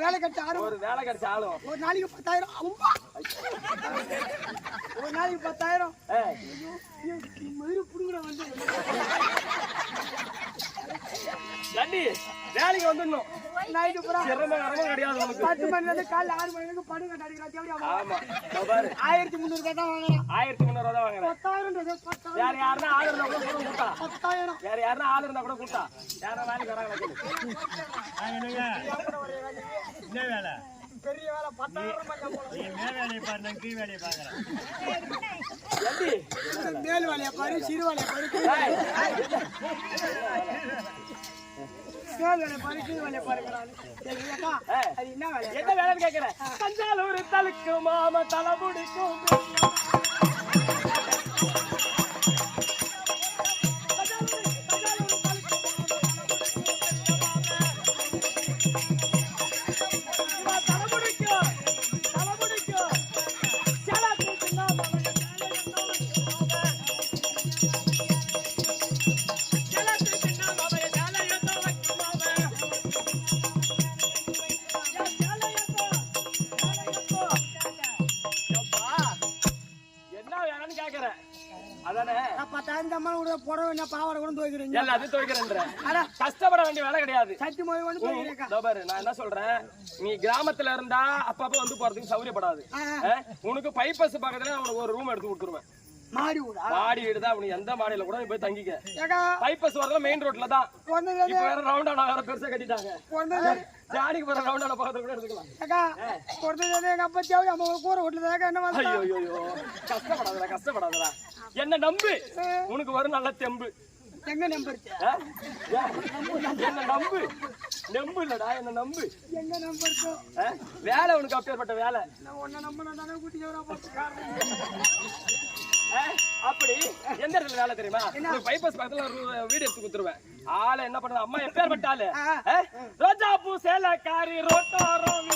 வேலை கிடைச்சாலும் ஒரு வேலை கிடைச்சாலும் ஒரு நாளைக்கு 10,000 அம்மா ஒரு நாளைக்கு 10,000 மயிறு புடுங்குற வந்து கண்டி வேலைக்கு வந்துடணும் நைட்டு பூரா சிரமம் கிடையாது உனக்கு 10 மணில இருந்து காலைல 6 மணி வரைக்கும் படுங்க அடிக்கிறான் ஆமா பாரு 1300 தான் வாங்குறான் 1300 தான் வாங்குறேன் 10,000 வேற யாருன்னா ஆள் இருந்தா கூட கூட்டா 10,000 வேற யாருன்னா ஆள் இருந்தா கூட கூட்டா யாரா வேலைக்கு வராங்க என்ன வேலை பெரிய வேலை 10,000 நீ மேல் வேலையை பாரு நான் கீழ் வேலையை பாக்குறேன் மேல் வேலையை பாரு சிறு வேலையை பாரு மேல் வேலையை பாரு கீழ் வேலையை பாருங்கிறான் அது என்ன வேலை என்ன வேலைன்னு கேட்கிறேன் தஞ்சாவூர் தலுக்கு மாம தலைமுடிக்கும் கஷ்டப்பட வேண்டிய வேலை கிடையாது. நான் என்ன சொல்றேன், நீ கிராமத்துல இருந்தா அப்பப்ப வந்து போறதுக்கு சௌரியப்படாது. உனக்கு பைப்பஸ் பக்கத்துல உனக்கு ஒரு ரூம் எடுத்து கொடுத்துருவேன். மாடி வீடு தான். உனக்கு எந்த மாடியில கூட போய் தங்கிக்க. பைப்பஸ் வரல மெயின் ரோட்ல தான். இப்ப வேற ரவுண்டான வேற பெருசா கட்டிட்டாங்க. ஜாடிக்கு போற ரவுண்டான பக்கத்துல கூட எடுத்துக்கலாம். கஷ்டப்படாதடா. என்ன நம்பு, உனக்கு வரும் நல்ல தெம்பு. எங்க நம்பர் என்ன நம்பு, நம்பு இல்லடா, என்ன நம்பு. எங்க நம்பர் வேலை உனக்கு அப்பேற்பட்ட வேலை. அப்படி எந்த இடத்துல வேலை தெரியுமா? பைப்பஸ் பக்கத்துல ஒரு வீடு எடுத்து கொடுத்துருவேன். ஆளை என்ன பண்றது, அம்மா எப்பேற்பட்ட ஆளு, ரோஜா பூ சேலக்காரி ரோட்டோரம்